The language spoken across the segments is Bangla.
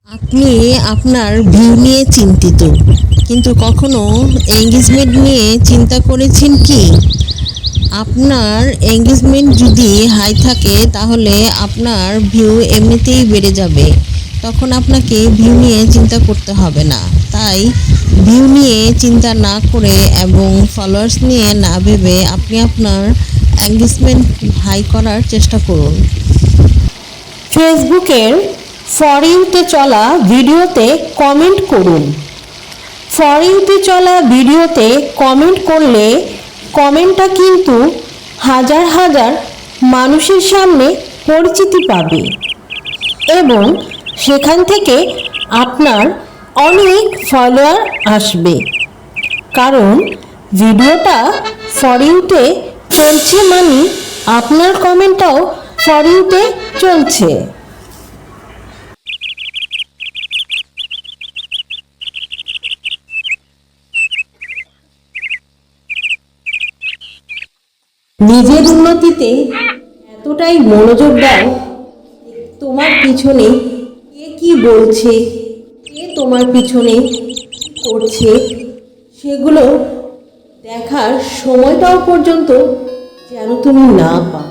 আপনি আপনার ভিউ নিয়ে চিন্তিত, কিন্তু কখনো এঙ্গেজমেন্ট নিয়ে চিন্তা করেছেন কি? আপনার এঙ্গেজমেন্ট যদি হাই থাকে তাহলে আপনার ভিউ এমনিতেই বেড়ে যাবে। তখন আপনাকে ভিউ নিয়ে চিন্তা করতে হবে না। তাই ভিউ নিয়ে চিন্তা না করে এবং ফলোয়ার্স নিয়ে না ভেবে আপনি আপনার এঙ্গেজমেন্ট হাই করার চেষ্টা করুন। ফেসবুকের ফর ইউতে চলা ভিডিওতে কমেন্ট করুন। ফর ইউতে চলা ভিডিওতে কমেন্ট করলে কমেন্টটা কিন্তু হাজার হাজার মানুষের সামনে পরিচিতি পাবে এবং সেখান থেকে আপনার অনেক ফলোয়ার আসবে। কারণ ভিডিওটা ফর ইউতে চলছে মানে আপনার কমেন্টটাও ফর ইউতে চলছে। নিজের উন্নতিতে এতটাই মনোযোগ দাও, তোমার পিছনে কে কি বলছে, কে তোমার পিছনে করছে সেগুলো দেখার সময়টাও পর্যন্ত যেন তুমি না পাও।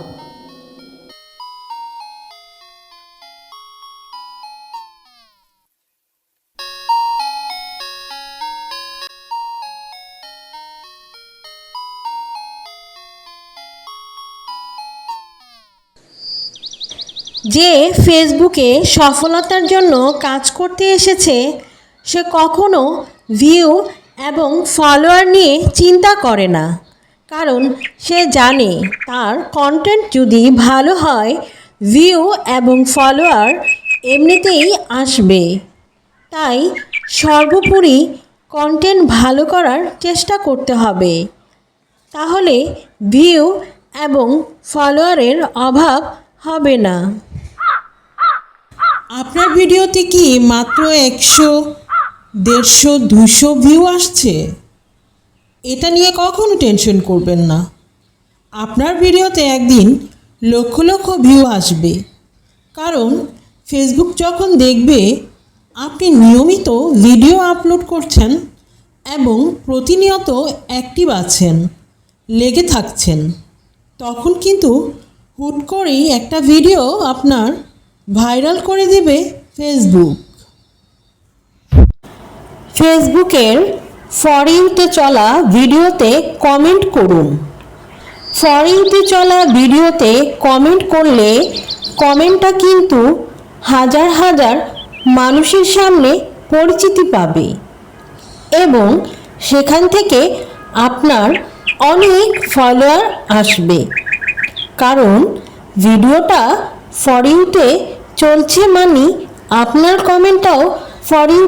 যে ফেসবুকে সফলতার জন্য কাজ করতে এসেছে সে কখনো ভিউ এবং ফলোয়ার নিয়ে চিন্তা করে না, কারণ সে জানে তার কন্টেন্ট যদি ভালো হয় ভিউ এবং ফলোয়ার এমনিতেই আসবে। তাই সর্বোপরি কন্টেন্ট ভালো করার চেষ্টা করতে হবে, তাহলে ভিউ এবং ফলোয়ারের অভাব হবে না। আপনার ভিডিওতে কি মাত্র 100, 150, 200 ভিউ আসছে? এটা নিয়ে কখনো টেনশন করবেন না। আপনার ভিডিওতে একদিন লক্ষ লক্ষ ভিউ আসবে, কারণ ফেসবুক যখন দেখবে আপনি নিয়মিত ভিডিও আপলোড করছেন এবং প্রতিনিয়ত অ্যাক্টিভ আছেন, লেগে থাকছেন, তখন কিন্তু হুট করেই একটা ভিডিও আপনার ভাইরাল করে দেবে ফেসবুক। ফেসবুকের ফর ইউতে চলা ভিডিওতে কমেন্ট করুন। ফর ইউতে চলা ভিডিওতে কমেন্ট করলে কমেন্টটা কিন্তু হাজার হাজার মানুষের সামনে পরিচিতি পাবে এবং সেখান থেকে আপনার অনেক ফলোয়ার আসবে। কারণ ভিডিওটা ফর ইউতে চলছে মানে আপনার কমেন্টটাও ফর ইউ